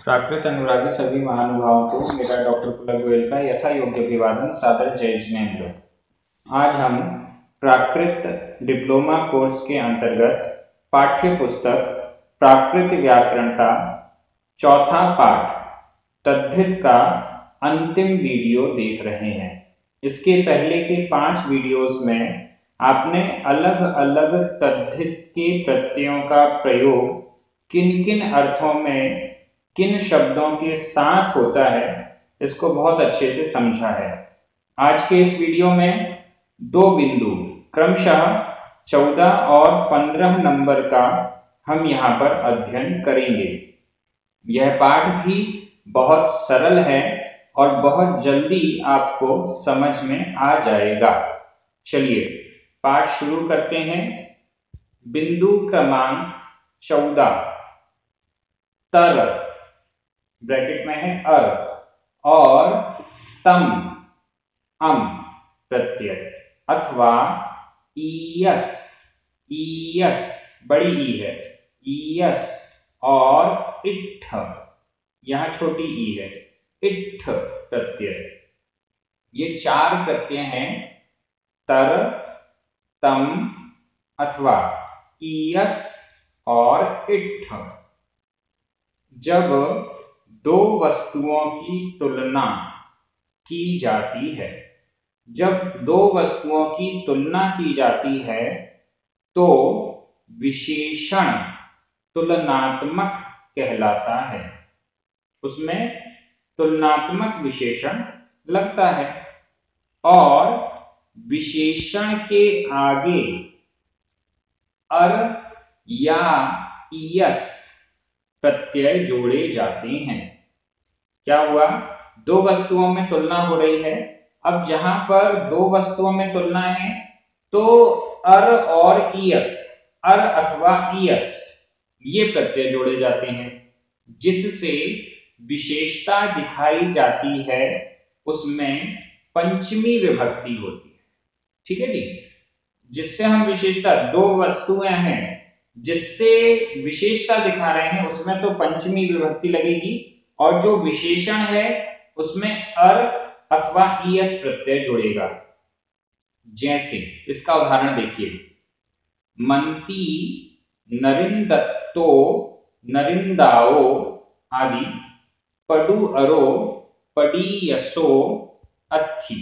प्राकृत अनुरागी सभी महानुभावों को मेरा डॉक्टर पुलक गोयल का यथा योग्य अभिवादन सादर जय जिनेन्द्र। आज हम प्राकृत डिप्लोमा कोर्स के अंतर्गत पाठ्य पुस्तक प्राकृत व्याकरण का चौथा पाठ तद्धित का अंतिम वीडियो देख रहे हैं। इसके पहले के 5 वीडियोस में आपने अलग अलग तद्धित के प्रत्ययों का प्रयोग किन किन अर्थों में किन शब्दों के साथ होता है इसको बहुत अच्छे से समझा है। आज के इस वीडियो में 2 बिंदु क्रमशः 14 और 15 नंबर का हम यहाँ पर अध्ययन करेंगे। यह पाठ भी बहुत सरल है और बहुत जल्दी आपको समझ में आ जाएगा। चलिए पाठ शुरू करते हैं। बिंदु क्रमांक 14 तर ब्रैकेट में है अर और तम अम प्रत्यय अथवा ईयस ईयस बड़ी ई है ईयस और इट्ठ यहां छोटी ई है इट्ठ प्रत्यय। ये 4 प्रत्यय हैं तर तम अथवा ईयस और इट्ठ। जब 2 वस्तुओं की तुलना की जाती है, जब 2 वस्तुओं की तुलना की जाती है तो विशेषण तुलनात्मक कहलाता है। उसमें तुलनात्मक विशेषण लगता है और विशेषण के आगे अर या ईयस प्रत्यय जोड़े जाते हैं। क्या हुआ? 2 वस्तुओं में तुलना हो रही है। अब जहां पर 2 वस्तुओं में तुलना है तो अर और ईयस अर अथवा ईयस ये प्रत्यय जोड़े जाते हैं, जिससे विशेषता दिखाई जाती है। उसमें पंचमी विभक्ति होती है। ठीक है जी। जिससे हम विशेषता 2 वस्तुएं हैं जिससे विशेषता दिखा रहे हैं उसमें तो पंचमी विभक्ति लगेगी और जो विशेषण है उसमें अर अथवा ईएस प्रत्यय जुड़ेगा। जैसे इसका उदाहरण देखिए, मंती नरिंदत्तो नरिंदाओ आदि पडु अरो पडीयसो अत्थि।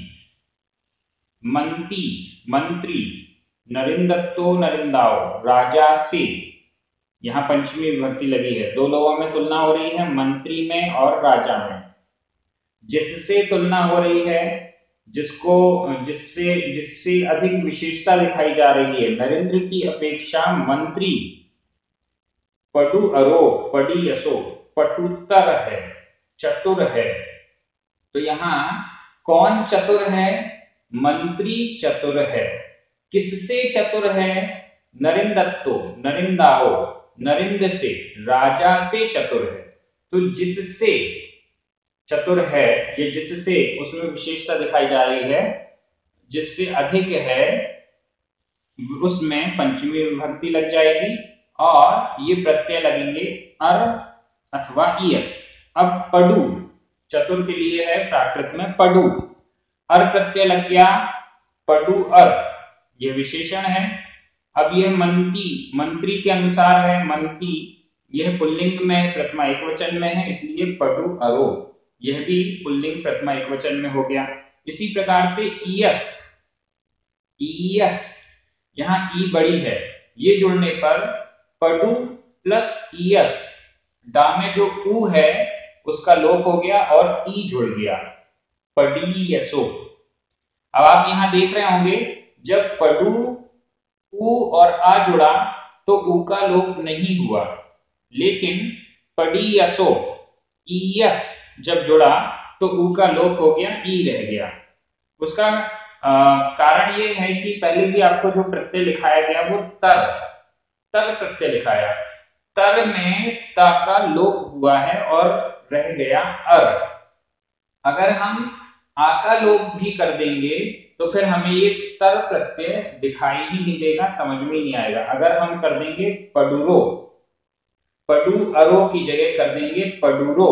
मंती मंत्री नरिंदत्तो नरिंदाओ राजा से, यहां पंचमी विभक्ति लगी है। 2 लोगों में तुलना हो रही है, मंत्री में और राजा में। जिससे तुलना हो रही है, जिसको जिससे जिससे अधिक विशेषता दिखाई जा रही है, नरेंद्र की अपेक्षा मंत्री पडु अरो पडीयसो पटुतर है, चतुर है। तो यहां कौन चतुर है? मंत्री चतुर है। किससे चतुर है? नरिंदत्तो नरिंदाओ नरिंद से, राजा से चतुर है। तो जिससे चतुर है, ये जिससे उसमें विशेषता दिखाई जा रही है, जिससे अधिक है उसमें पंचमी विभक्ति लग जाएगी और ये प्रत्यय लगेंगे अर अथवा ईयस। अब पडु चतुर के लिए है प्राकृत में पडु, अर प्रत्यय लग गया, पडु अर ये विशेषण है। अब यह मंती मंत्री के अनुसार है, मंती यह पुल्लिंग में प्रथमा एकवचन में है, इसलिए पडु अरो यह भी पुल्लिंग प्रथमा एकवचन में हो गया। इसी प्रकार से ईयस ईयस यहां ई बड़ी है, ये जुड़ने पर पडु प्लस ईयस, डा में जो ऊ है उसका लोप हो गया और ई जुड़ गया, पडीयसो। अब आप यहां देख रहे होंगे जब पडु ऊ और आ जुड़ा तो ऊ का लोप नहीं हुआ, लेकिन पडीयसो ईयस जब जुड़ा तो ऊ का लोप हो गया, ई रह गया। उसका कारण ये है कि पहले भी आपको जो प्रत्यय लिखाया गया वो तर प्रत्यय लिखाया, तर में ता का लोप हुआ है और रह गया अर। अगर हम आ का लोप भी कर देंगे तो फिर हमें ये तर प्रत्यय दिखाई ही नहीं देगा, समझ में नहीं आएगा। अगर हम कर देंगे पडुरो पडु अरो की जगह कर देंगे पडुरो,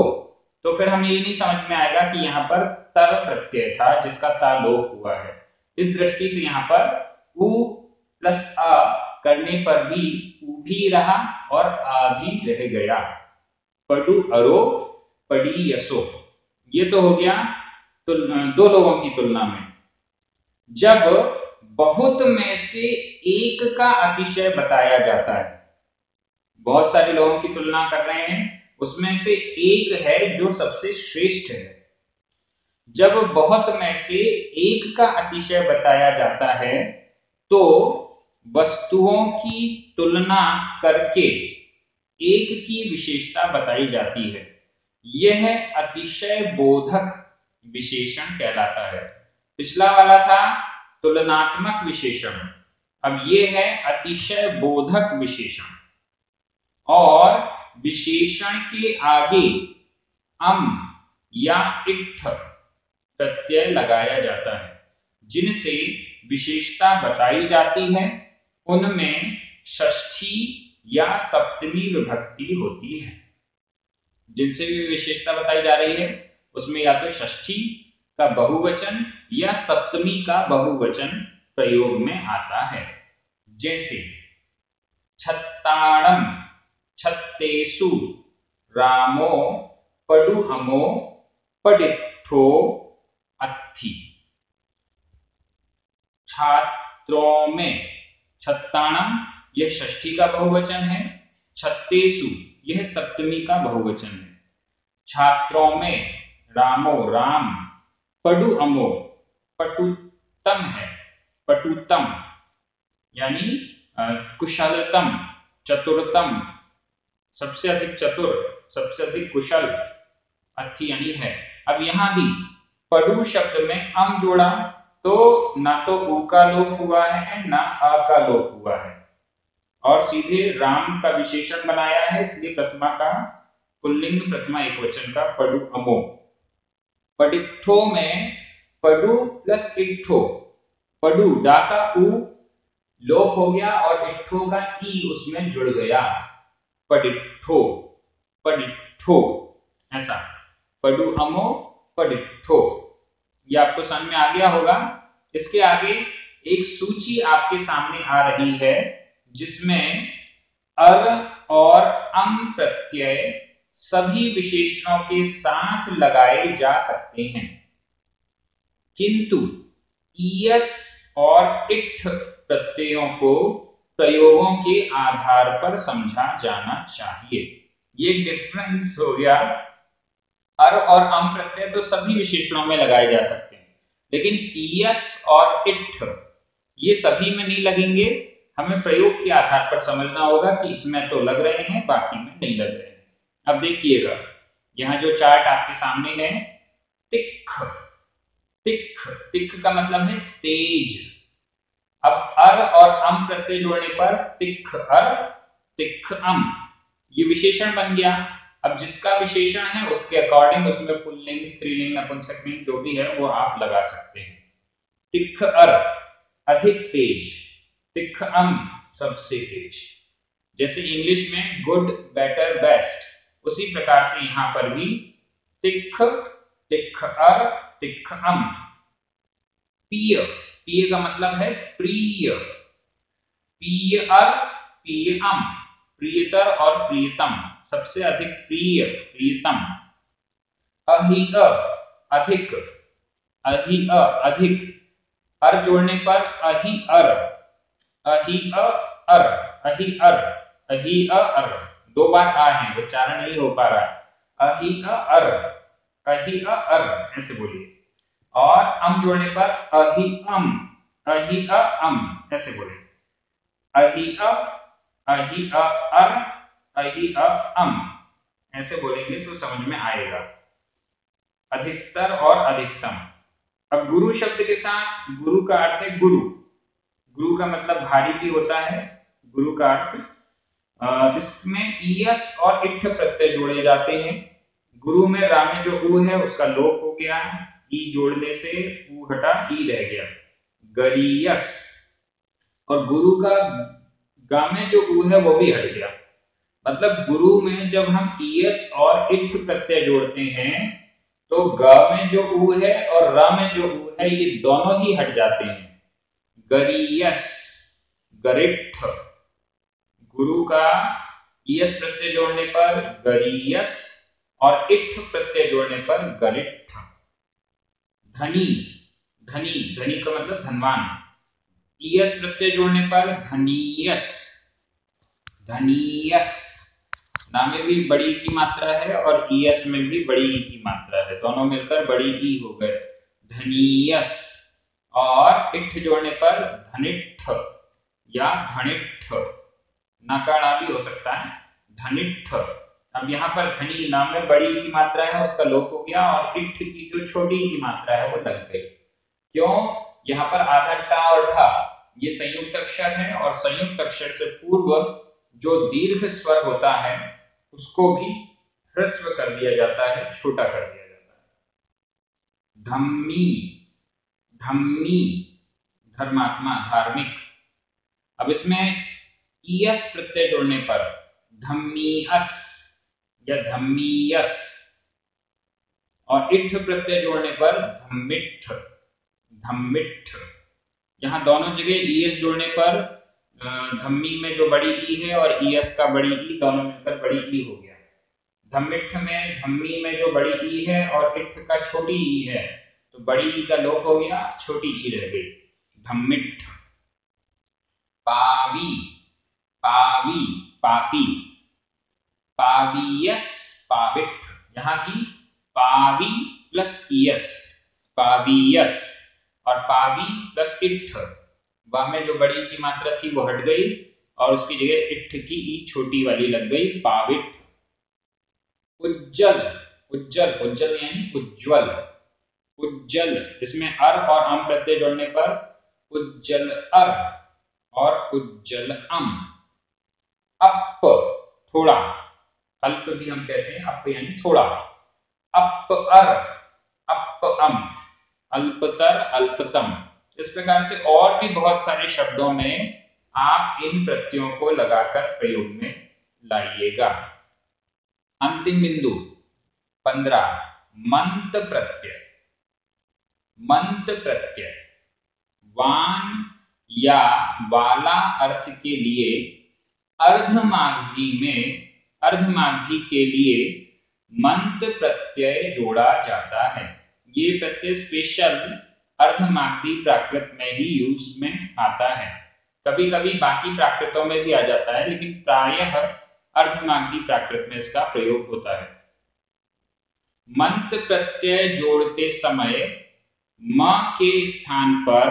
तो फिर हमें ये नहीं समझ में आएगा कि यहाँ पर तर प्रत्यय था जिसका ता लोप हुआ है। इस दृष्टि से यहाँ पर उ प्लस अ करने पर भी उ भी रहा और आ भी रह गया। पडु अरो पडी यसो, ये तो हो गया दो लोगों की तुलना में। जब बहुत में से एक का अतिशय बताया जाता है, बहुत सारे लोगों की तुलना कर रहे हैं, उसमें से एक है जो सबसे श्रेष्ठ है। जब बहुत में से एक का अतिशय बताया जाता है तो वस्तुओं की तुलना करके एक की विशेषता बताई जाती है। यह अतिशय बोधक विशेषण कहलाता है। पिछला वाला था तुलनात्मक विशेषण, अब ये है अतिशय बोधक विशेषण। और विशेषण के आगे अम या इट्ठ प्रत्यय लगाया जाता है। जिनसे विशेषता बताई जाती है उनमें षष्ठी या सप्तमी विभक्ति होती है। जिनसे भी विशेषता बताई जा रही है उसमें या तो षष्ठी का बहुवचन या सप्तमी का बहुवचन प्रयोग में आता है। जैसे छत्ताणम छत्तेसु रामो पडु अमो पडिठो अत्थि। छात्रों में, छत्ताणम यह षष्ठी का बहुवचन है, छत्तेसु यह सप्तमी का बहुवचन है। छात्रों में रामो राम, पडु अमो पटुतम है, पटुतम यानी कुशलतम, चतुरतम, सबसे अधिक चतुर, सबसे अधिक कुशल, अच्छी यानी है। अब यहां भी पडु शब्द में अम जोड़ा तो ना तो उ का लोप हुआ है ना अ का लोप हुआ है और सीधे राम का विशेषण बनाया है, इसलिए प्रथमा का पुल्लिंग प्रथमा एकवचन का पडु अमो। पडिठो में पडु प्लस इट्ठो, पडु डा का उ लोप हो गया और इट्ठो का ई उसमें जुड़ गया, पडिठो पडिठो, ऐसा पडु अमो पडिठो। ये आपको समझ में आ गया होगा। इसके आगे एक सूची आपके सामने आ रही है जिसमें अर और अम प्रत्यय सभी विशेषणों के साथ लगाए जा सकते हैं, किंतु ईयस और इट्ठ प्रत्ययों को प्रयोगों के आधार पर समझा जाना चाहिए। ये डिफरेंस हो गया। अर और अम प्रत्यय तो सभी विशेषणों में लगाए जा सकते हैं, लेकिन ईयस और इट्ठ ये सभी में नहीं लगेंगे। हमें प्रयोग के आधार पर समझना होगा कि इसमें तो लग रहे हैं बाकी में नहीं लग रहे हैं। अब देखिएगा यहाँ जो चार्ट आपके सामने है, तिख तिख तिख का मतलब है तेज। अब अर और अम प्रत्यय जोड़ने पर तिख अर तिख अम ये विशेषण बन गया। अब जिसका विशेषण है उसके अकॉर्डिंग उसमें पुल्लिंग स्त्रीलिंग नपुंसकलिंग जो भी है वो आप लगा सकते हैं। तिख अर अधिक तेज, तिख अम सबसे तेज। जैसे इंग्लिश में गुड बेटर बेस्ट, उसी प्रकार से यहां पर भी तिख तिख अर तिख अम। प्रिय, प्रिय का मतलब है प्रिय, प्रिय अर प्रिय अम, प्रियतर और प्रियतम, सबसे अधिक प्रिय प्रियतम। अहि अ अधिक, अहि अ अधिक, अर जोड़ने पर अहि अर, अहि अ अर, अहि अर, अहि अ अर, दो बार आ है, उच्चारण नहीं हो पा रहा है। अहि अ अर, अहि अ अर ऐसे बोलिए। और अम जोड़ने पर अहि अम, अहि अ अम ऐसे बोलिए। अहि अ, अहि अ अर, अहि अ अम ऐसे बोलेंगे तो समझ में आएगा। अधिकतर और अधिकतम। अब गुरु शब्द के साथ, गुरु का अर्थ है गुरु, गुरु का मतलब भारी भी होता है, गुरु का अर्थ। इसमें ईयस और इट्ठ प्रत्यय जोड़े जाते हैं। गुरु में रा में जो उ है उसका लोप हो गया, ई जोड़ने से उ हटा ई रह गया, गरीयस। और गुरु का गा में जो उ है वो भी हट गया। मतलब गुरु में जब हम ईएस और इठ प्रत्यय जोड़ते हैं तो ग में जो ऊ है और र में जो ऊ है ये दोनों ही हट जाते हैं। गरीयस, गरिष्ठ। गुरु का ईएस प्रत्यय जोड़ने पर गरीयस और इठ प्रत्यय जोड़ने पर गरिष्ठ। धनी, धनी, धनी का मतलब धनवान। ईएस प्रत्यय जोड़ने पर धनीयस, धनीयस। ना में भी बड़ी की मात्रा है और ईएस में भी बड़ी ई की मात्रा है, दोनों मिलकर बड़ी ई हो गए, धनीयस। और इठ जोड़ने पर धनिष्ठ या धनिष्ठ, नकारा भी हो सकता है, धनिष्ठ। अब यहाँ पर धनी नाम में बड़ी की मात्रा है उसका लोप हो गया और इठ की जो छोटी की मात्रा है वो लग गई। क्यों? यहाँ पर आधा टा और ठा ये संयुक्त अक्षर है और संयुक्त अक्षर से पूर्व जो दीर्घ स्वर होता है उसको भी ह्रस्व कर दिया जाता है, छोटा कर दिया जाता है। धम्मी, धम्मी, धर्मात्मा, धार्मिक। अब इसमें ईएस प्रत्यय जोड़ने पर धम्मीअस या धम्मीयस और इठ प्रत्यय जोड़ने पर धम्मिठ, धम्मिठ। यहाँ दोनों जगह ईएस जोड़ने पर धम्मी में जो बड़ी ई है और ईएस का बड़ी ई दोनों मिलकर बड़ी ई हो गया। धम्मिठ में धम्मी में जो बड़ी ई है और इठ का छोटी ई है तो बड़ी ई का लोप हो गया, छोटी ई रह गई, धम्मिठ। पावी, पावी, पापी। पावीयस, पाविठ। यहाँ भी पावी प्लस ईएस, पावीयस, और पावी प्लस इठ। वह में जो बड़ी की मात्रा थी वो हट गई और उसकी जगह इठ की ई छोटी वाली लग गई, पाविठ। उज्जल, उज्जल, उज्जल यानी उज्ज्वल, उज्जल। इसमें अर और अम प्रत्यय जोड़ने पर उज्जल अर और उज्जल अम। अप, थोड़ा, अल्प भी हम कहते हैं, अप यानी थोड़ा। अप अर, अप अम, अल्पतर, अल्पतम। इस प्रकार से और भी बहुत सारे शब्दों में आप इन प्रत्ययों को लगाकर प्रयोग में लाइएगा। अंतिम बिंदु 15, मंत प्रत्यय। मंत प्रत्यय वान या वाला अर्थ के लिए अर्धमागधी में, अर्धमागधी के लिए मंत प्रत्यय जोड़ा जाता है। ये प्रत्यय स्पेशल अर्धमागधी प्राकृत में ही यूज में आता है। कभी कभी बाकी प्राकृतों में भी आ जाता है लेकिन प्रायः अर्धमागधी प्राकृत में इसका प्रयोग होता है। मंत प्रत्यय जोड़ते समय म के स्थान पर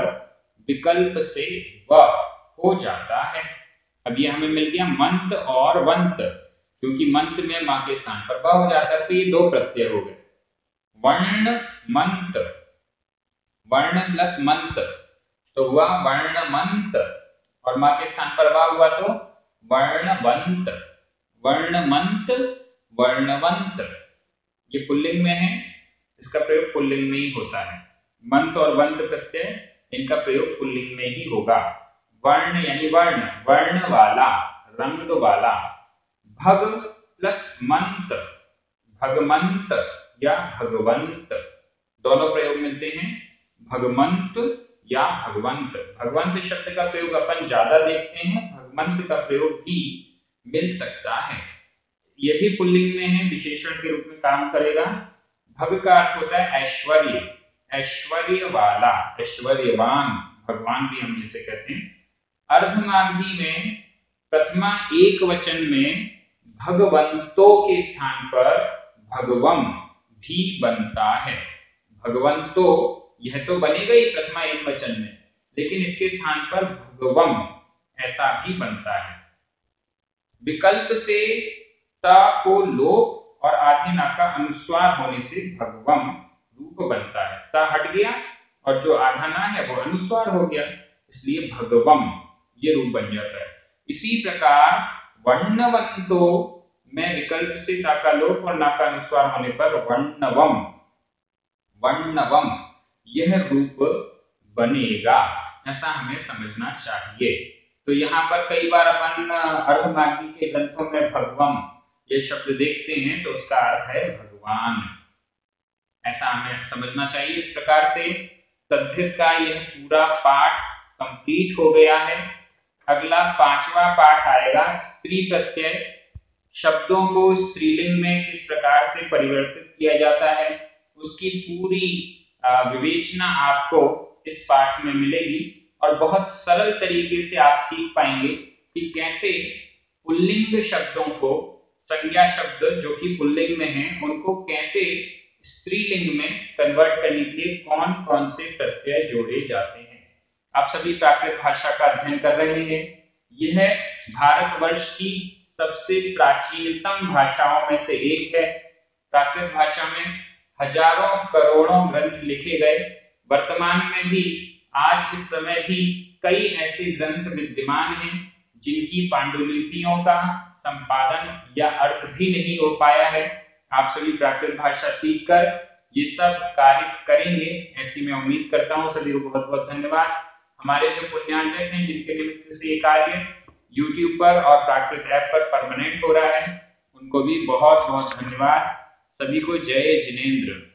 विकल्प से व हो जाता है। अब ये हमें मिल गया मंत और वंत, क्योंकि मंत में मां के स्थान पर व हो जाता है तो ये दो प्रत्यय हो गए। वर्ण मंत, वर्ण प्लस मंत तो हुआ वर्णमंत, और मां के स्थान पर वा हुआ तो वर्णवंत, वर्णमंत, वर्णवंत। ये पुल्लिंग में है, इसका प्रयोग पुल्लिंग में ही होता है। मंत और वंत प्रत्यय इनका प्रयोग पुल्लिंग में ही होगा। वर्ण यानी वर्ण, वर्ण वाला, रंग वाला। भग प्लस मंत, भगमंत या भगवंत, दोनों प्रयोग मिलते हैं, भगवंत या भगवंत। भगवंत शब्द का प्रयोग अपन ज्यादा देखते हैं, भगवंत का प्रयोग भी मिल सकता है। यह भी पुल्लिंग में है, विशेषण के रूप में काम करेगा। भग का अर्थ होता है ऐश्वर्य, ऐश्वर्य वाला, ऐश्वर्यवान, भगवान भी हम जिसे कहते हैं। अर्धमागधी में प्रथमा एक वचन में भगवंतों के स्थान पर भगवम भी बनता है। भगवंतों यह तो बनेगा ही प्रथमा एक वचन में, लेकिन इसके स्थान पर भगवम ऐसा भी बनता है। विकल्प से ता को लोप और आधे ना का अनुस्वार होने से भगवम रूप बनता है। ता हट गया और जो आधा ना है वो अनुस्वार हो गया, इसलिए भगवम ये रूप बन जाता है। इसी प्रकार वर्णवंतो में विकल्प से ता का लोप और ना का अनुस्वार होने पर वर्णवम, वर्णवम यह रूप बनेगा, ऐसा हमें समझना चाहिए। तो यहाँ पर कई बार अपन अर्धमागधी के ग्रंथों में भगवम ये शब्द देखते हैं, तो उसका अर्थ है भगवान। ऐसा हमें समझना चाहिए। इस प्रकार से तद्धित का यह पूरा पाठ कंप्लीट हो गया है। अगला 5वां पाठ आएगा स्त्री प्रत्यय, शब्दों को स्त्रीलिंग में किस प्रकार से परिवर्तित किया जाता है, उसकी पूरी विवेचना आपको इस पाठ में मिलेगी और बहुत सरल तरीके से आप सीख पाएंगे कि कैसे पुल्लिंग शब्दों को, संज्ञा शब्द जो कि पुल्लिंग में हैं, उनको कैसे स्त्रीलिंग में कन्वर्ट करने के लिए कौन कौन से प्रत्यय जोड़े जाते हैं। आप सभी प्राकृत भाषा का अध्ययन कर रहे हैं। यह भारतवर्ष की सबसे प्राचीनतम भाषाओं में से एक है। प्राकृत भाषा में हजारों करोड़ों ग्रंथ लिखे गए। वर्तमान में भी आज इस समय भी कई ऐसे ग्रंथ विद्यमान हैं जिनकी पांडुलिपियों का संपादन या अर्थ भी नहीं हो पाया है। आप सभी प्राकृत भाषा सीखकर ये सब कार्य करेंगे, ऐसी मैं उम्मीद करता हूँ। सभी को बहुत बहुत धन्यवाद। हमारे जो पुण्यार्जक हैं जिनके निमित्त से ये कार्य YouTube पर और प्राकृत ऐप पर परमानेंट हो रहा है, उनको भी बहुत बहुत धन्यवाद। सभी को जय जिनेंद्र।